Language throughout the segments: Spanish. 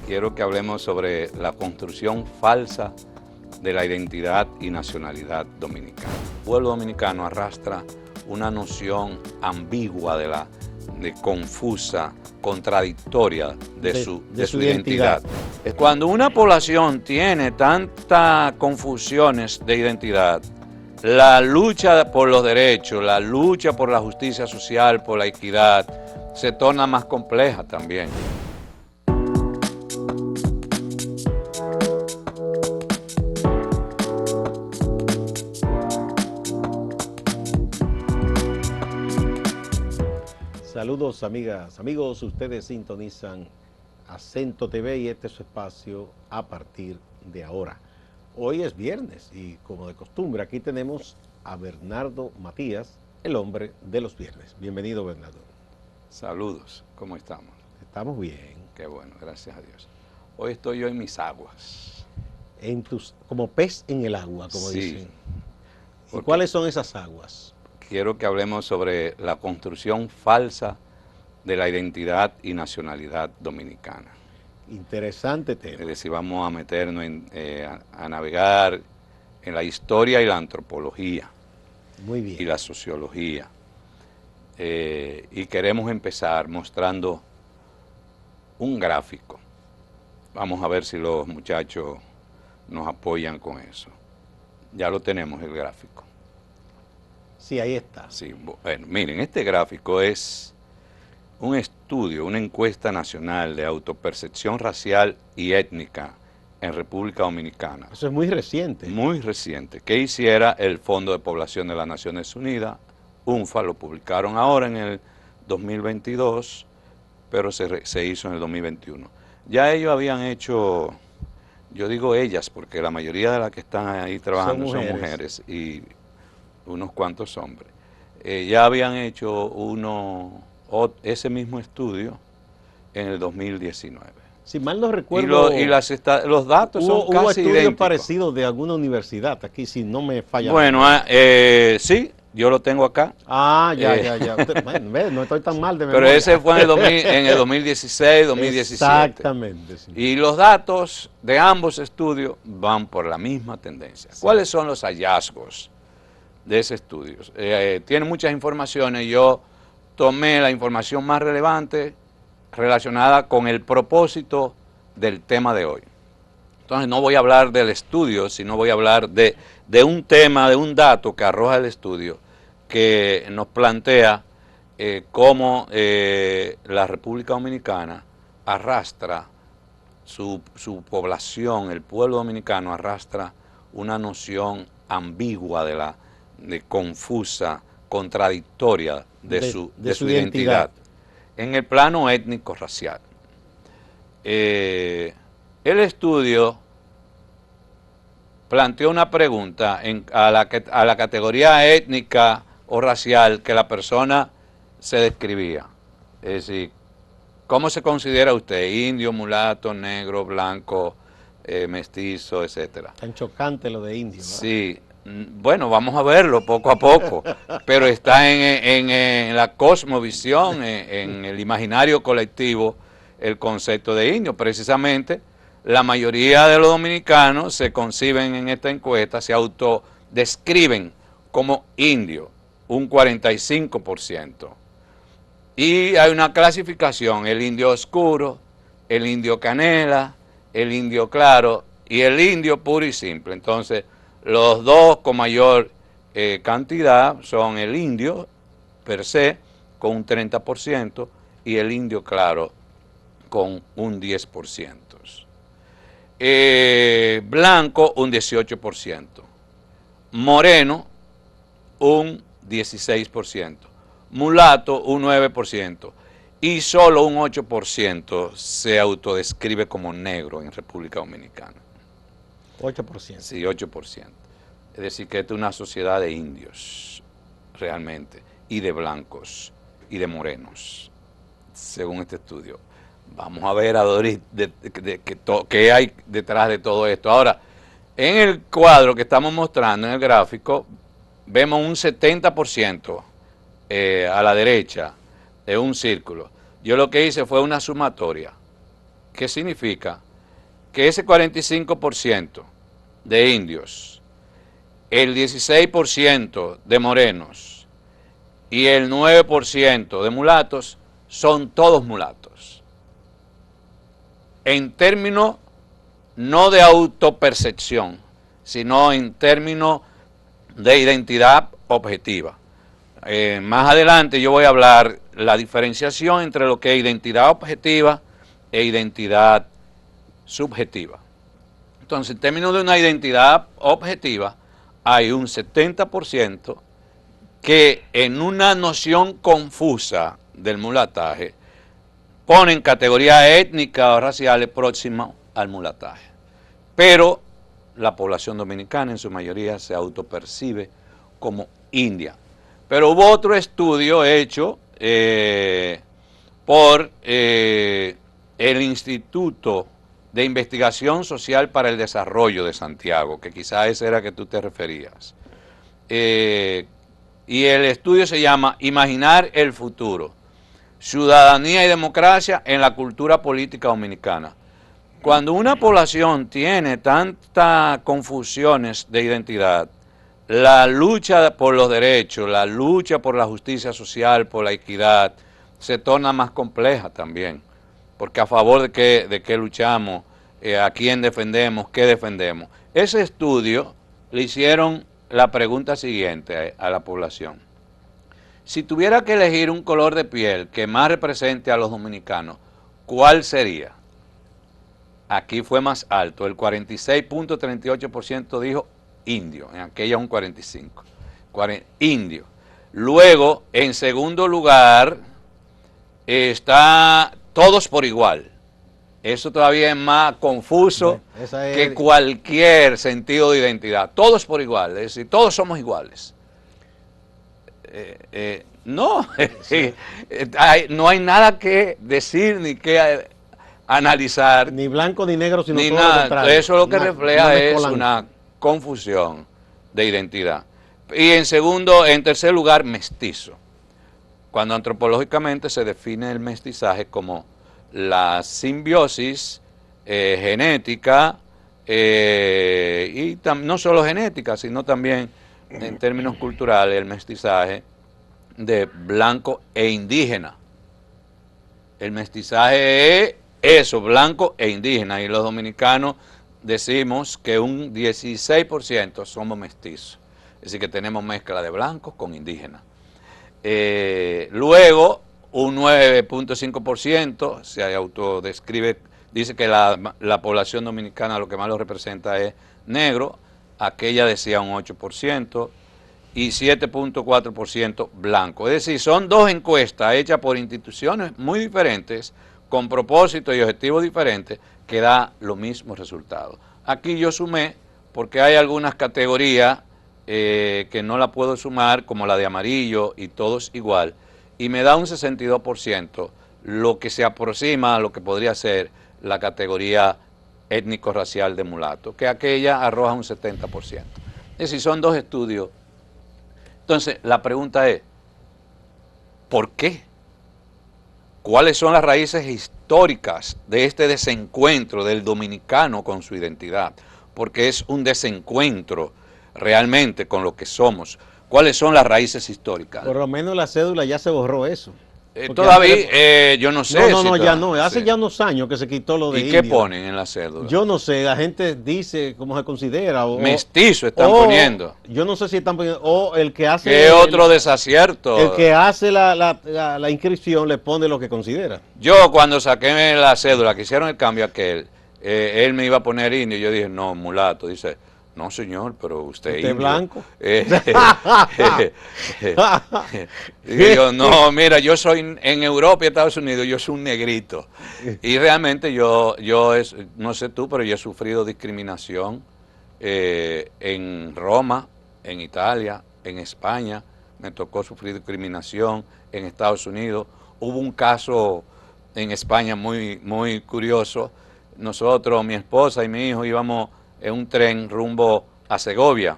quiero que hablemos sobre la construcción falsa de la identidad y nacionalidad dominicana. El pueblo dominicano arrastra una noción ambigua de confusa, contradictoria de su identidad. Cuando una población tiene tantas confusiones de identidad, la lucha por los derechos, la lucha por la justicia social, por la equidad, se torna más compleja también. Saludos amigas, amigos, ustedes sintonizan Acento TV y este es su espacio a partir de ahora. Hoy es viernes y como de costumbre aquí tenemos a Bernardo Matías, el hombre de los viernes. Bienvenido, Bernardo. Saludos, ¿cómo estamos? Estamos bien. Qué bueno, gracias a Dios. Hoy estoy yo en mis aguas. Como pez en el agua, como Sí, dicen. ¿Y cuáles son esas aguas? Quiero que hablemos sobre la construcción falsa de la identidad y nacionalidad dominicana. Interesante tema. Es decir, vamos a meternos a navegar en la historia y la antropología. Muy bien. Y la sociología. Y queremos empezar mostrando un gráfico. Vamos a ver si los muchachos nos apoyan con eso. Ya lo tenemos el gráfico. Sí, ahí está. Sí, bueno, miren, este gráfico es un estudio, una encuesta nacional de autopercepción racial y étnica en República Dominicana. Eso es muy reciente. Muy reciente, que hiciera el Fondo de Población de las Naciones Unidas, UNFPA, lo publicaron ahora en el 2022, pero se hizo en el 2021. Ya ellos habían hecho, yo digo ellas, porque la mayoría de las que están ahí trabajando son mujeres y unos cuantos hombres. Ya habían hecho ese mismo estudio en el 2019. Si mal no recuerdo, los datos son casi hubo estudios idénticos. parecidos de alguna universidad, aquí si no me falla. Bueno, sí, yo lo tengo acá. Ya. Bueno, no estoy tan mal de memoria. Pero ese fue en el 2016, 2017. Exactamente. Sí. Y los datos de ambos estudios van por la misma tendencia. Sí. ¿Cuáles son los hallazgos de ese estudio? Tiene muchas informaciones. Yo tomé la información más relevante relacionada con el propósito del tema de hoy. Entonces no voy a hablar del estudio, sino voy a hablar de un tema, de un dato que arroja el estudio, que nos plantea cómo la República Dominicana arrastra su población, el pueblo dominicano arrastra una noción ambigua de confusa, contradictoria de su identidad en el plano étnico-racial. El estudio planteó una pregunta a la categoría étnica o racial que la persona se describía. Es decir, ¿cómo se considera usted? Indio, mulato, negro, blanco, mestizo, etcétera. Tan chocante lo de indio, ¿verdad? Sí. Bueno, vamos a verlo poco a poco, pero está en la cosmovisión, en el imaginario colectivo, el concepto de indio. Precisamente, la mayoría de los dominicanos se conciben en esta encuesta, se autodescriben como indio, un 45%. Y hay una clasificación, el indio oscuro, el indio canela, el indio claro y el indio puro y simple. Entonces, los dos con mayor cantidad son el indio per se, con un 30%, y el indio claro, con un 10%. Blanco, un 18%. Moreno, un 16%. Mulato, un 9%. Y solo un 8% se autodescribe como negro en República Dominicana. 8%. Sí, 8%. Es decir, que esta es una sociedad de indios, realmente, y de blancos, y de morenos, según este estudio. Vamos a ver, Adoris, qué hay detrás de todo esto. Ahora, en el cuadro que estamos mostrando, en el gráfico, vemos un 70% a la derecha de un círculo. Yo lo que hice fue una sumatoria que significa que ese 45% de indios, el 16% de morenos y el 9% de mulatos son todos mulatos. En términos no de autopercepción, sino en términos de identidad objetiva. Más adelante yo voy a hablar la diferenciación entre lo que es identidad objetiva e identidad subjetiva. Entonces, en términos de una identidad objetiva, hay un 70% que en una noción confusa del mulataje ponen categorías étnicas o raciales próximas al mulataje. Pero la población dominicana en su mayoría se autopercibe como india. Pero hubo otro estudio hecho por el Instituto de Investigación Social para el Desarrollo de Santiago, que quizás ese era que tú te referías. Y el estudio se llama Imaginar el futuro, ciudadanía y democracia en la cultura política dominicana. Cuando una población tiene tantas confusiones de identidad, la lucha por los derechos, la lucha por la justicia social, por la equidad, se torna más compleja también. Porque a favor de qué luchamos, a quién defendemos, qué defendemos. Ese estudio le hicieron la pregunta siguiente a la población. Si tuviera que elegir un color de piel que más represente a los dominicanos, ¿cuál sería? Aquí fue más alto, el 46.38% dijo indio, en aquella un 45%, indio. Luego, en segundo lugar, está todos por igual. Eso todavía es más confuso que cualquier sentido de identidad. Todos por igual, es decir, todos somos iguales. No, no hay nada que decir ni que analizar. Ni blanco ni negro, sino ni todo nada. lo contrario. Eso lo que refleja es una confusión de identidad. Y en tercer lugar, mestizo. Cuando antropológicamente se define el mestizaje como la simbiosis genética, y no solo genética, sino también en términos culturales, el mestizaje de blanco e indígena. El mestizaje es eso, blanco e indígena, y los dominicanos decimos que un 16% somos mestizos, es decir, que tenemos mezcla de blancos con indígenas. Luego, un 9.5% se autodescribe, dice que la población dominicana lo que más lo representa es negro, aquella decía un 8%, y 7.4% blanco. Es decir, son dos encuestas hechas por instituciones muy diferentes, con propósitos y objetivos diferentes, que da los mismos resultados. Aquí yo sumé, porque hay algunas categorías que no la puedo sumar, como la de amarillo y todos igual, y me da un 62%, lo que se aproxima a lo que podría ser la categoría étnico-racial de mulato, que aquella arroja un 70%. Es decir, son dos estudios. Entonces, la pregunta es, ¿por qué? ¿Cuáles son las raíces históricas de este desencuentro del dominicano con su identidad? Porque es un desencuentro realmente con lo que somos. ¿Cuáles son las raíces históricas? Por lo menos la cédula ya se borró eso. Todavía, yo no sé. No, ya no. Hace ya unos años que se quitó lo de ¿Y indio. qué ponen en la cédula? Yo no sé, la gente dice cómo se considera. Mestizo están poniendo. Yo no sé si están poniendo. O el que hace. ¿Qué otro desacierto? El que hace la inscripción le pone lo que considera. Yo cuando saqué la cédula, que hicieron el cambio aquel, él me iba a poner indio. Yo dije, no, mulato. Dice, no señor, pero usted es blanco. Digo yo, no, mira, yo soy en Europa y Estados Unidos, yo soy un negrito. Y realmente yo no sé tú, pero yo he sufrido discriminación en Roma, en Italia, en España. Me tocó sufrir discriminación en Estados Unidos. Hubo un caso en España muy, muy curioso. Nosotros, mi esposa y mi hijo, íbamos en un tren rumbo a Segovia,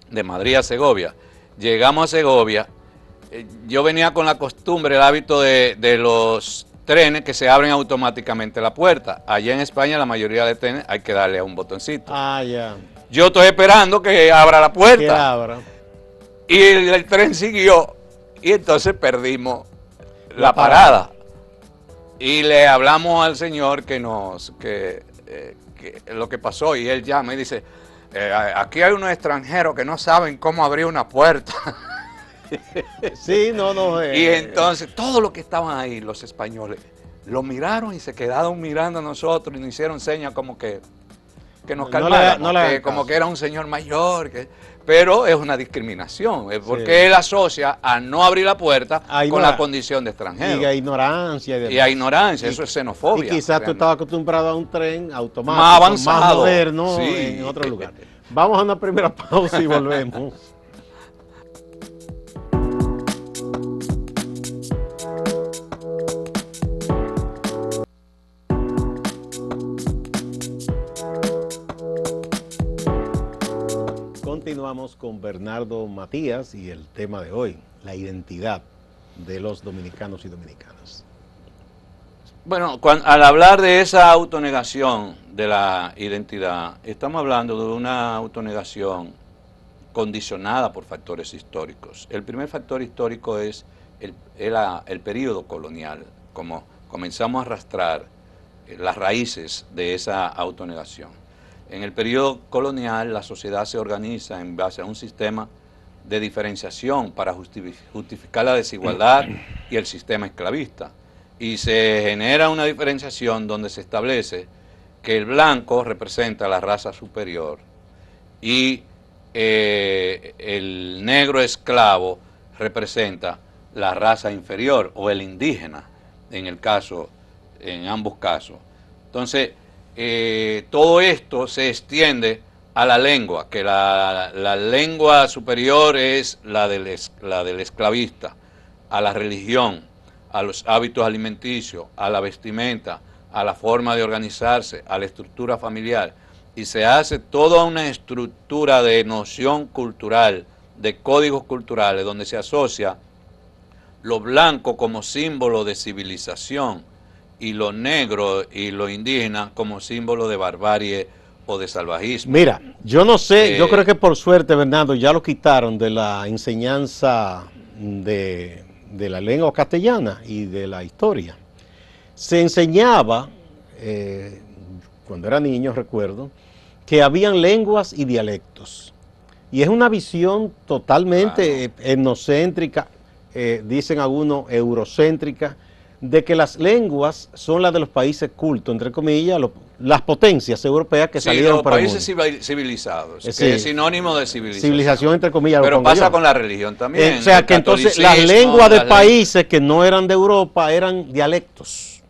de Madrid a Segovia. Llegamos a Segovia, yo venía con la costumbre, el hábito de los trenes que se abren automáticamente la puerta. Allá en España la mayoría de trenes hay que darle a un botoncito. Ah, ya. Yo estoy esperando que abra la puerta. Que abra. Y el tren siguió y entonces perdimos la parada. Y le hablamos al señor que lo que pasó, y él llama y dice, aquí hay unos extranjeros que no saben cómo abrir una puerta. Sí, no. Y entonces todos los que estaban ahí, los españoles, lo miraron y se quedaron mirando a nosotros y nos hicieron señas como que nos calmáramos, como que era un señor mayor, pero es una discriminación, porque él asocia a no abrir la puerta con la condición de extranjero. Y a ignorancia. Y a ignorancia, eso es xenofobia. Y quizás tú estabas acostumbrado a un tren automático, más avanzado, más moderno, sí, en otro lugar. Vamos a una primera pausa y volvemos. Continuamos con Bernardo Matías y el tema de hoy, la identidad de los dominicanos y dominicanas. Bueno, al hablar de esa autonegación de la identidad, estamos hablando de una autonegación condicionada por factores históricos. El primer factor histórico es el periodo colonial, como comenzamos a arrastrar las raíces de esa autonegación. En el periodo colonial, la sociedad se organiza en base a un sistema de diferenciación para justificar la desigualdad y el sistema esclavista. Y se genera una diferenciación donde se establece que el blanco representa la raza superior y el negro esclavo representa la raza inferior o el indígena, en ambos casos. Entonces, todo esto se extiende a la lengua, que la lengua superior es la del esclavista, a la religión, a los hábitos alimenticios, a la vestimenta, a la forma de organizarse, a la estructura familiar, y se hace toda una estructura de noción cultural, de códigos culturales, donde se asocia lo blanco como símbolo de civilización, y lo negro y lo indígena como símbolo de barbarie o de salvajismo. Mira, yo no sé, yo creo que por suerte, Bernardo, ya lo quitaron de la enseñanza de la lengua castellana y de la historia. Se enseñaba, cuando era niño recuerdo, que habían lenguas y dialectos. Y es una visión totalmente etnocéntrica, dicen algunos eurocéntrica, de que las lenguas son las de los países cultos, entre comillas, las potencias europeas que salieron para el mundo. Los países civilizados, que es sinónimo de civilización. Civilización, entre comillas. Pero pasa con la religión también. O sea, que entonces las lenguas de países que no eran de Europa eran dialectos.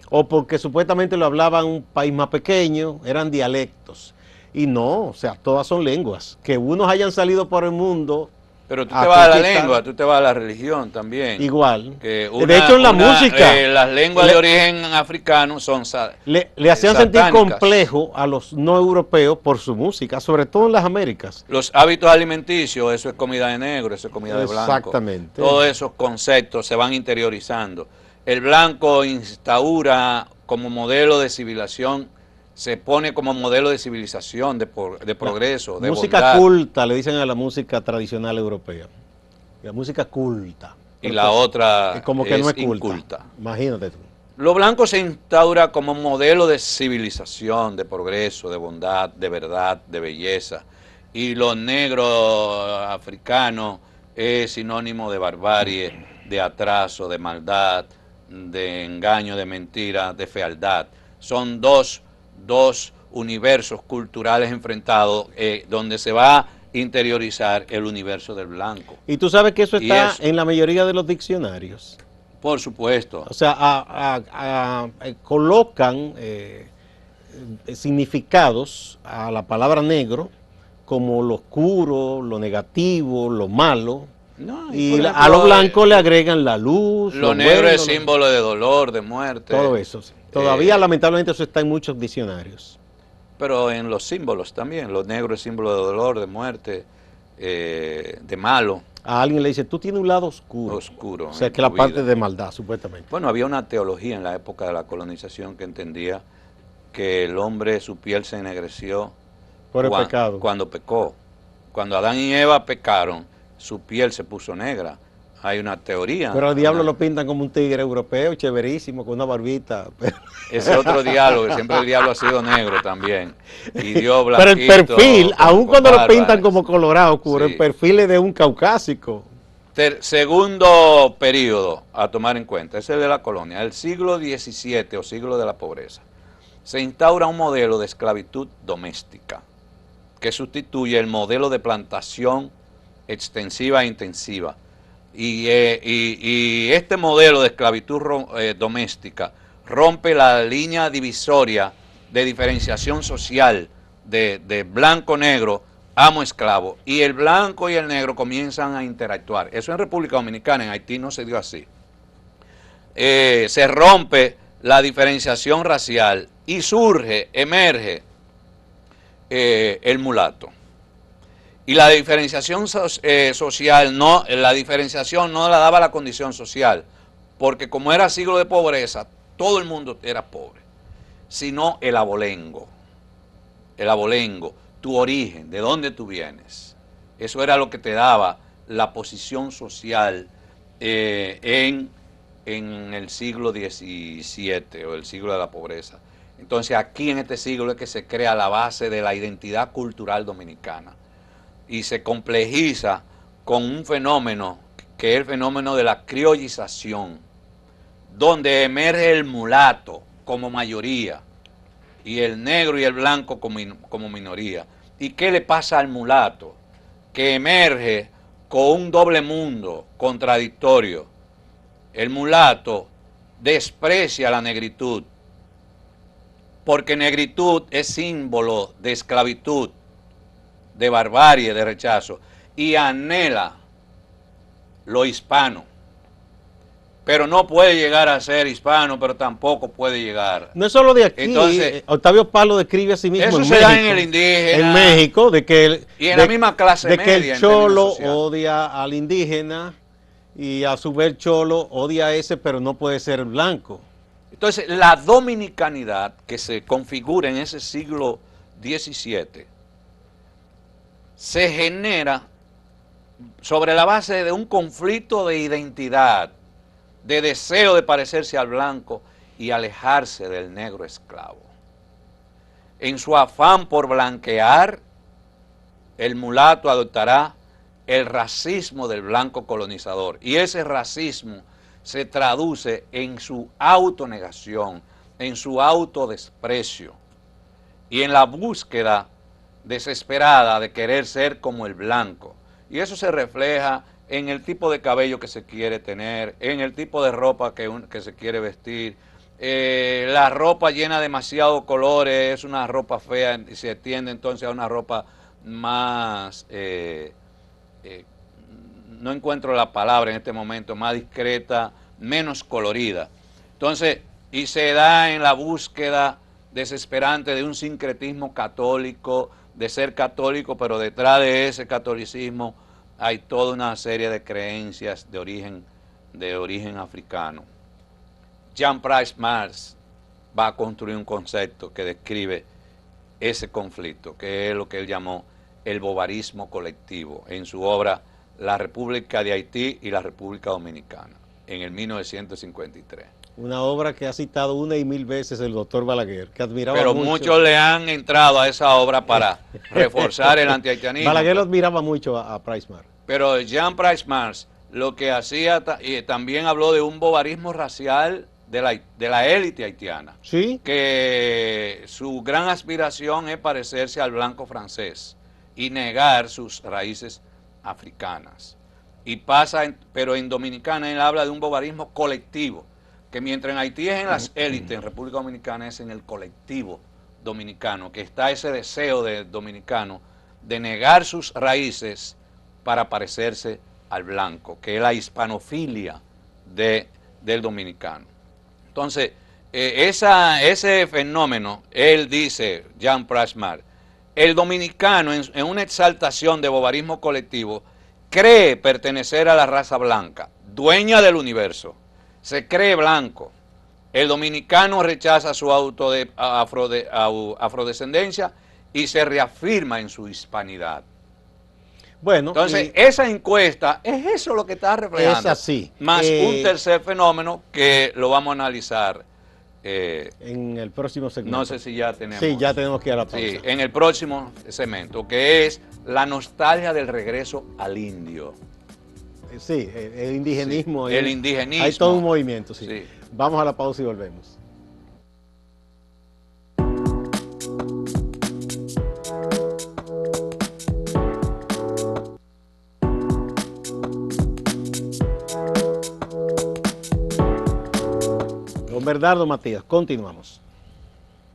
O porque supuestamente lo hablaban un país más pequeño, eran dialectos. Y no, o sea, todas son lenguas. Que unos hayan salido por el mundo. Pero tú te vas a la lengua, tú te vas a la religión también. Igual. De hecho, en la música. Las lenguas de origen africano son le hacían sentir complejo a los no europeos por su música, sobre todo en las Américas. Los hábitos alimenticios, eso es comida de negro, eso es comida de blanco. Exactamente. Todos esos conceptos se van interiorizando. El blanco instaura como modelo de civilización, se pone como modelo de civilización, de progreso, de música bondad. Culta, le dicen a la música tradicional europea. La música culta. Y la otra como que no es inculta. Imagínate tú. Lo blanco se instaura como modelo de civilización, de progreso, de bondad, de verdad, de belleza. Y lo negro africano es sinónimo de barbarie, de atraso, de maldad, de engaño, de mentira, de fealdad. Son dos universos culturales enfrentados donde se va a interiorizar el universo del blanco. Y tú sabes que eso está en la mayoría de los diccionarios. Por supuesto. O sea, colocan significados a la palabra negro como lo oscuro, lo negativo, lo malo. No, y ejemplo, a lo blanco le agregan la luz. Lo negro bueno, es símbolo de dolor, de muerte. Todo eso. Todavía lamentablemente eso está en muchos diccionarios. Pero en los símbolos también. Lo negro es símbolo de dolor, de muerte, de malo. a alguien le dice, tú tienes un lado oscuro. Oscuro. O sea, que la parte de maldad, supuestamente. Bueno, había una teología en la época de la colonización que entendía que el hombre, su piel se ennegreció Por el pecado. cuando pecó. Cuando Adán y Eva pecaron, su piel se puso negra. Hay una teoría. Pero al diablo lo pintan como un tigre europeo, chéverísimo, con una barbita. Ese otro diablo, que siempre el diablo ha sido negro también. Y Dios Pero el perfil, aun cuando lo pintan como sí. colorado oscuro, el perfil es de un caucásico. Segundo periodo a tomar en cuenta, es el de la colonia. El siglo XVII o siglo de la pobreza. Se instaura un modelo de esclavitud doméstica que sustituye el modelo de plantación extensiva e intensiva. Y este modelo de esclavitud doméstica rompe la línea divisoria de diferenciación social de blanco-negro, amo-esclavo, y el blanco y el negro comienzan a interactuar. Eso en República Dominicana, en Haití no se dio así. Se rompe la diferenciación racial y emerge el mulato. Y la diferenciación social, la diferenciación no la daba la condición social, porque como era siglo de pobreza, todo el mundo era pobre, sino el abolengo, tu origen, de dónde tú vienes. Eso era lo que te daba la posición social en el siglo XVII o el siglo de la pobreza. Entonces aquí en este siglo es que se crea la base de la identidad cultural dominicana y se complejiza con un fenómeno que es el fenómeno de la criollización, donde emerge el mulato como mayoría y el negro y el blanco como minoría. ¿Y qué le pasa al mulato? Que emerge con un doble mundo contradictorio. El mulato desprecia la negritud, porque negritud es símbolo de esclavitud, de barbarie, de rechazo, y anhela lo hispano, pero no puede llegar a ser hispano, pero tampoco puede llegar. No es solo de aquí. Entonces, Octavio Paz lo describe a sí mismo eso en se México, da en el indígena. En México, de que y en la misma clase de media, que el cholo social. odia al indígena y a su vez el cholo odia a ese, pero no puede ser blanco. Entonces, la dominicanidad que se configura en ese siglo XVII se genera sobre la base de un conflicto de identidad, de deseo de parecerse al blanco y alejarse del negro esclavo. En su afán por blanquear, el mulato adoptará el racismo del blanco colonizador, y ese racismo se traduce en su autonegación, en su autodesprecio y en la búsqueda desesperada de querer ser como el blanco. Y eso se refleja en el tipo de cabello que se quiere tener, en el tipo de ropa que se quiere vestir. La ropa llena demasiado colores, es una ropa fea y se tiende entonces a una ropa más, no encuentro la palabra en este momento, más discreta, menos colorida. Entonces, y se da en la búsqueda desesperante de un sincretismo católico, de ser católico, pero detrás de ese catolicismo hay toda una serie de creencias de origen africano. Jean Price Mars va a construir un concepto que describe ese conflicto, que es lo que él llamó el bovarismo colectivo, en su obra La República de Haití y la República Dominicana, en el 1953. Una obra que ha citado una y mil veces el doctor Balaguer, que admiraba Pero mucho. muchos le han entrado a esa obra para reforzar el antihaitianismo. Balaguer lo admiraba mucho a Price Mars. Pero Jean Price Mars lo que hacía, y también habló de un bovarismo racial de la élite haitiana. Sí. Que su gran aspiración es parecerse al blanco francés y negar sus raíces africanas. Y pero en Dominicana él habla de un bovarismo colectivo, que mientras en Haití es en las élites, en República Dominicana es en el colectivo dominicano, que está ese deseo del dominicano de negar sus raíces para parecerse al blanco, que es la hispanofilia del dominicano. Entonces, ese fenómeno, él dice, Jean Price Mars, el dominicano en una exaltación de bovarismo colectivo cree pertenecer a la raza blanca, dueña del universo, se cree blanco. El dominicano rechaza su afrodescendencia y se reafirma en su hispanidad. Bueno, entonces, esa encuesta es eso lo que está reflejando. Es así. Más un tercer fenómeno que lo vamos a analizar. En el próximo segmento. No sé si ya tenemos. Sí, ya tenemos que ir a la pausa. Sí, en el próximo segmento, que es la nostalgia del regreso al indio. Sí, el indigenismo. Sí, el indigenismo. Hay todo un movimiento, sí. Sí. Vamos a la pausa y volvemos. Don Bernardo Matías, continuamos.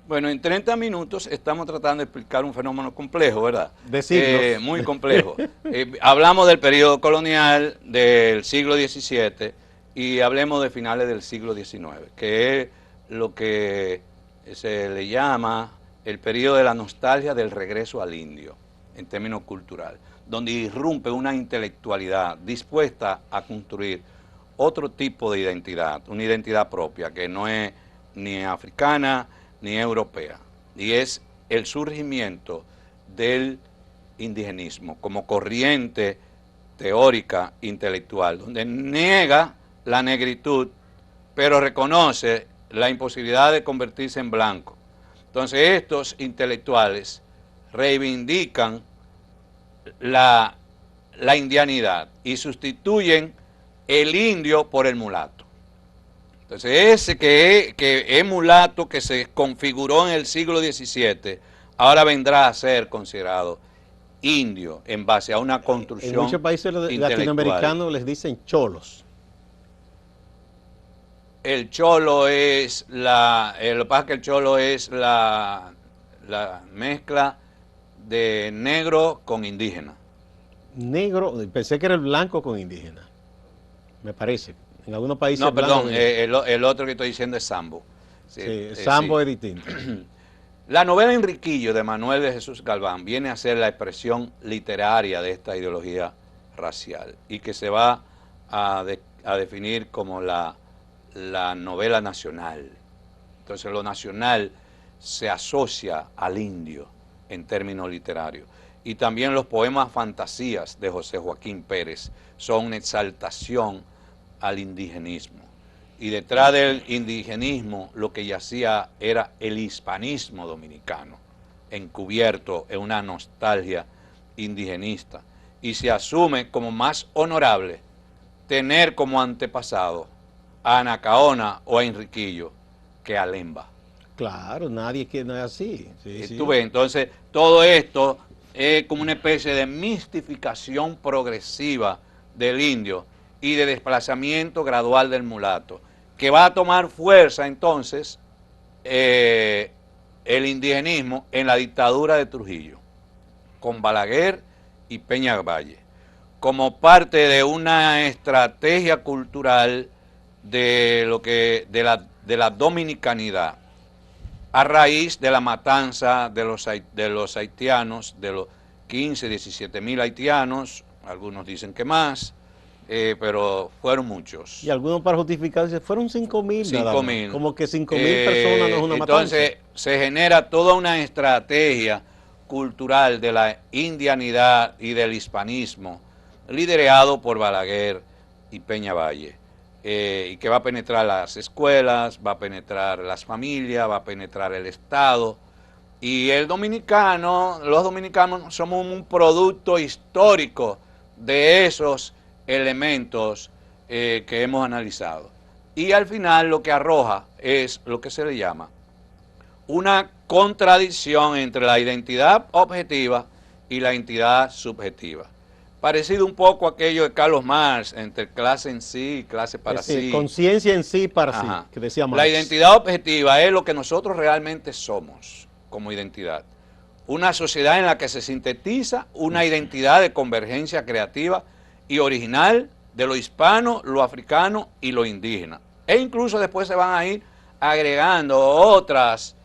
Bueno, en 30 minutos estamos tratando de explicar un fenómeno complejo, ¿verdad? De siglos. Muy complejo. Hablamos del periodo colonial del siglo XVII y hablemos de finales del siglo XIX, que es lo que se le llama el periodo de la nostalgia del regreso al indio, en términos culturales, donde irrumpe una intelectualidad dispuesta a construir otro tipo de identidad, una identidad propia, que no es ni africana ni europea, y es el surgimiento del indigenismo como corriente teórica intelectual, donde niega la negritud, pero reconoce la imposibilidad de convertirse en blanco. Entonces estos intelectuales reivindican la indianidad y sustituyen el indio por el mulato. Entonces ese que es mulato, que se configuró en el siglo XVII, ahora vendrá a ser considerado indio en base a una construcción. En muchos países latinoamericanos les dicen cholos. El cholo es lo que pasa es que el cholo es la mezcla de negro con indígena. Negro, pensé que era el blanco con indígena, me parece. En algunos países. No, perdón, el otro que estoy diciendo es Sambo. Sí, Sambo sí. Es distinto. La novela Enriquillo de Manuel de Jesús Galván viene a ser la expresión literaria de esta ideología racial y que se va a definir como la novela nacional. Entonces lo nacional se asocia al indio en términos literarios. Y también los poemas fantasías de José Joaquín Pérez son una exaltación al indigenismo. Y detrás del indigenismo lo que yacía era el hispanismo dominicano, encubierto en una nostalgia indigenista. Y se asume como más honorable tener como antepasado a Anacaona o a Enriquillo que a Lemba. Claro, nadie quiere así. Sí, Tú ves, entonces todo esto es como una especie de mistificación progresiva del indio y de desplazamiento gradual del mulato, que va a tomar fuerza entonces el indigenismo en la dictadura de Trujillo, con Balaguer y Peña-Valle, como parte de una estrategia cultural de la dominicanidad, a raíz de la matanza de los haitianos, de los 15, 17 mil haitianos, algunos dicen que más, pero fueron muchos. Y algunos para justificar fueron 5.000. 5.000. Como que 5.000 personas no es una matanza. Entonces se genera toda una estrategia cultural de la indianidad y del hispanismo, liderado por Balaguer y Peña-Valle, y que va a penetrar las escuelas, va a penetrar las familias, va a penetrar el Estado. Y los dominicanos somos un producto histórico de esos elementos que hemos analizado. Y al final lo que arroja es lo que se le llama una contradicción entre la identidad objetiva y la identidad subjetiva. Parecido un poco a aquello de Carlos Marx, entre clase en sí y clase para sí. Conciencia en sí para sí, que decía Marx. La identidad objetiva es lo que nosotros realmente somos como identidad. Una sociedad en la que se sintetiza una identidad de convergencia creativa y original de lo hispano, lo africano y lo indígena. E incluso después se van a ir agregando otras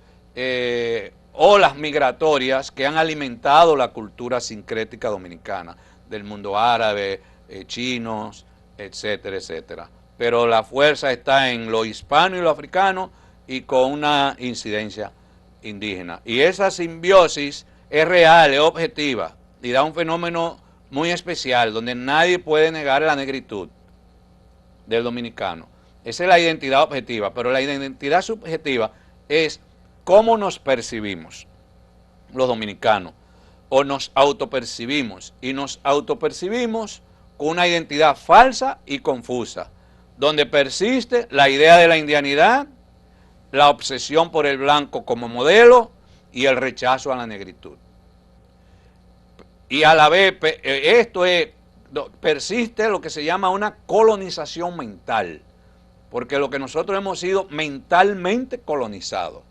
olas migratorias que han alimentado la cultura sincrética dominicana, del mundo árabe, chinos, etcétera, etcétera. Pero la fuerza está en lo hispano y lo africano y con una incidencia indígena. Y esa simbiosis es real, es objetiva y da un fenómeno muy especial donde nadie puede negar la negritud del dominicano. Esa es la identidad objetiva, pero la identidad subjetiva es cómo nos percibimos los dominicanos o nos autopercibimos, y nos autopercibimos con una identidad falsa y confusa, donde persiste la idea de la indianidad, la obsesión por el blanco como modelo y el rechazo a la negritud. Y a la vez, persiste lo que se llama una colonización mental, porque lo que nosotros hemos sido mentalmente colonizados.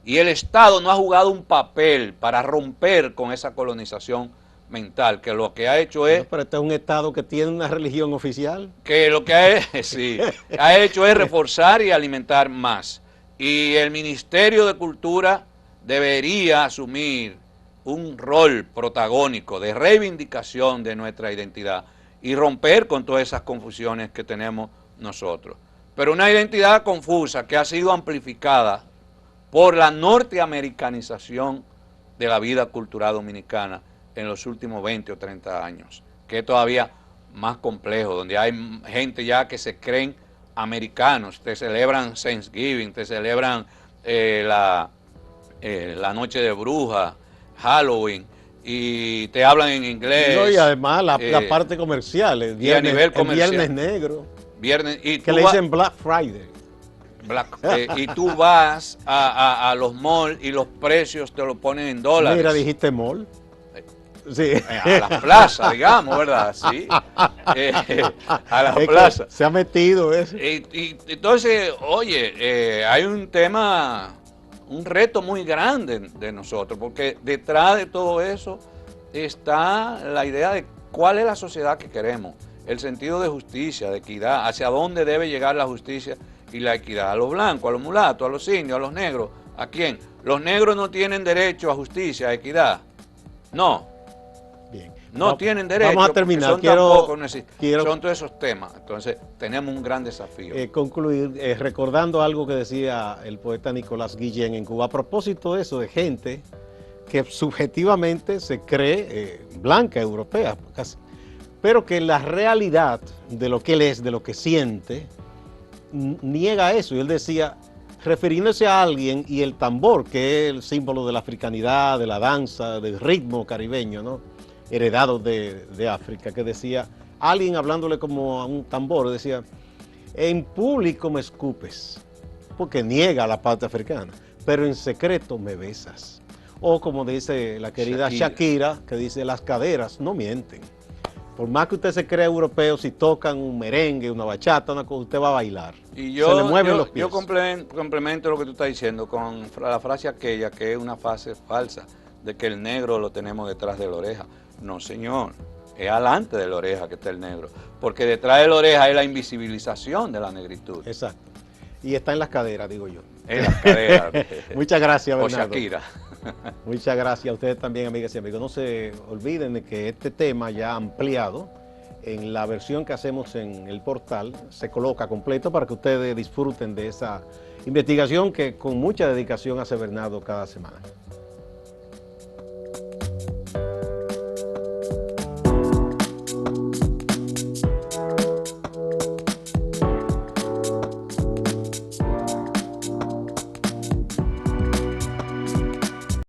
Y el Estado no ha jugado un papel para romper con esa colonización mental, que lo que ha hecho es... No, pero este es un Estado que tiene una religión oficial. Que lo que ha hecho es reforzar y alimentar más. Y el Ministerio de Cultura debería asumir un rol protagónico de reivindicación de nuestra identidad y romper con todas esas confusiones que tenemos nosotros. Pero una identidad confusa que ha sido amplificada por la norteamericanización de la vida cultural dominicana en los últimos 20 o 30 años, que es todavía más complejo, donde hay gente ya que se creen americanos, te celebran Thanksgiving, te celebran la noche de brujas, Halloween, y te hablan en inglés. No, y además la parte comercial, el viernes, y a nivel comercial, el viernes negro, y que le dicen Black Friday. Y tú vas a los malls y los precios te lo ponen en dólares. Mira, dijiste mall. Sí. A la plaza, digamos, ¿verdad? Sí. A la plaza. Se ha metido eso. Y entonces, oye, hay un tema, un reto muy grande de nosotros, porque detrás de todo eso está la idea de cuál es la sociedad que queremos, el sentido de justicia, de equidad, hacia dónde debe llegar la justicia y la equidad, a los blancos, a los mulatos, a los indios, a los negros. ¿A quién? Los negros no tienen derecho a justicia, a equidad. No. Bien. No tienen derecho. Vamos a terminar. Son todos esos temas. Entonces, tenemos un gran desafío. Concluir recordando algo que decía el poeta Nicolás Guillén en Cuba, a propósito de eso, de gente que subjetivamente se cree blanca, europea, casi, pero que la realidad de lo que él es, de lo que siente, niega eso. Y él decía, refiriéndose a alguien y el tambor, que es el símbolo de la africanidad, de la danza, del ritmo caribeño, ¿no?, heredado de África, que decía, alguien hablándole como a un tambor, decía, en público me escupes, porque niega la parte africana, pero en secreto me besas. O como dice la querida Shakira, que dice, las caderas no mienten. Por más que usted se crea europeo, si tocan un merengue, una bachata, una cosa, usted va a bailar. Y se le mueven los pies. Yo complemento lo que tú estás diciendo con la frase aquella, que es una frase falsa, de que el negro lo tenemos detrás de la oreja. No, señor, es alante de la oreja que está el negro, porque detrás de la oreja es la invisibilización de la negritud. Exacto. Y está en las caderas, digo yo. En las caderas. Muchas gracias, Bernardo. O Shakira. Muchas gracias a ustedes también, amigas y amigos. No se olviden de que este tema ya ampliado en la versión que hacemos en el portal se coloca completo para que ustedes disfruten de esa investigación que con mucha dedicación hace Bernardo cada semana.